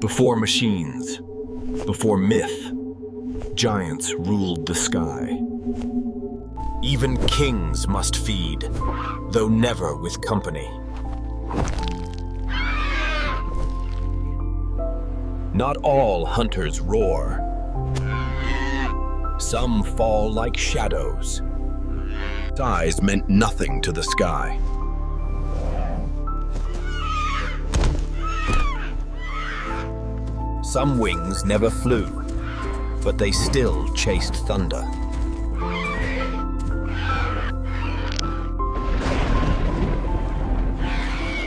Before machines, before myth, giants ruled the sky. Even kings must feed, though never with company. Not all hunters roar. Some fall like shadows. Size meant nothing to the sky. Some wings never flew, but they still chased thunder.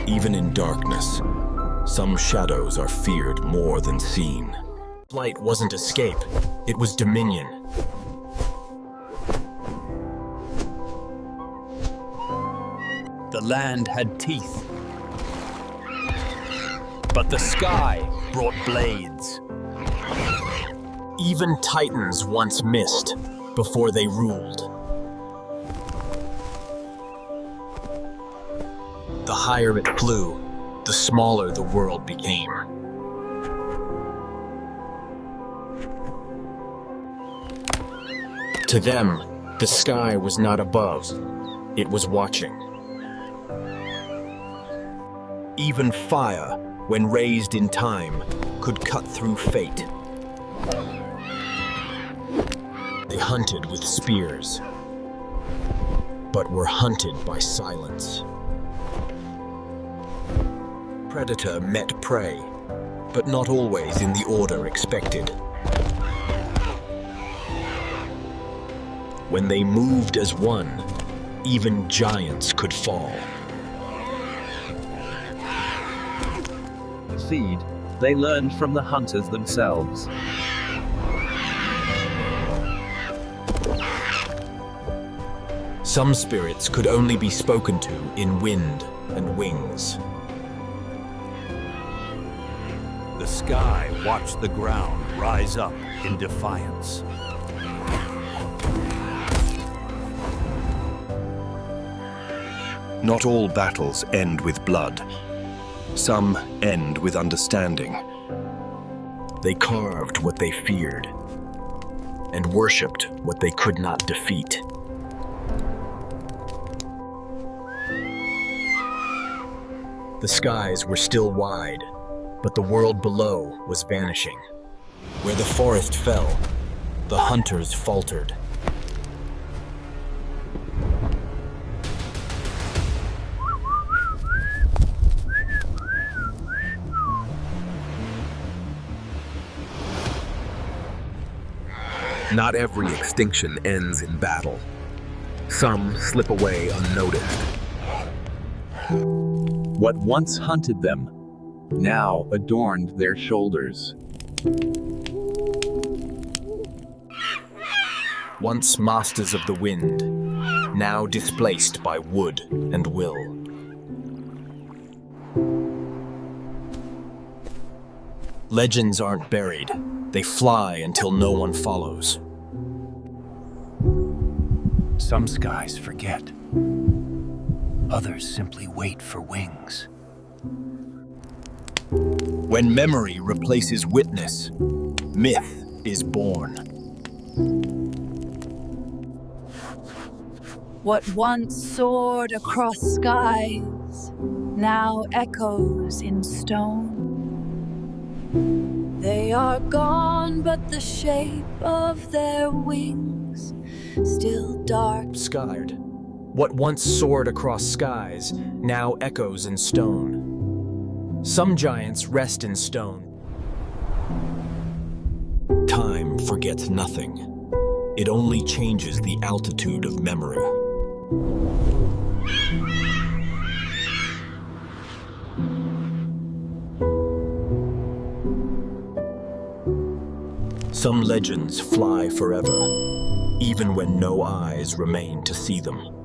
Even in darkness, some shadows are feared more than seen. Flight wasn't escape, it was dominion. The land had teeth, but the sky brought blades. Even titans once missed before they ruled. The higher it flew, the smaller the world became. To them, the sky was not above, it was watching. Even fire, when raised in time, could cut through fate. They hunted with spears, but were hunted by silence. Predator met prey, but not always in the order expected. When they moved as one, even giants could fall. Feed, they learned from the hunters themselves. Some spirits could only be spoken to in wind and wings. The sky watched the ground rise up in defiance. Not all battles end with blood. Some end with understanding. They carved what they feared and worshipped what they could not defeat. The skies were still wide, but the world below was vanishing. Where the forest fell, the hunters faltered. Not every extinction ends in battle. Some slip away unnoticed. What once hunted them, now adorned their shoulders. Once masters of the wind, now displaced by wood and will. Legends aren't buried, they fly until no one follows. Some skies forget. Others simply wait for wings. When memory replaces witness, myth is born. What once soared across skies now echoes in stone. They are gone, but the shape of their wings still dark. Skied. What once soared across skies now echoes in stone. Some giants rest in stone. Time forgets nothing. It only changes the altitude of memory. Some legends fly forever, even when no eyes remain to see them.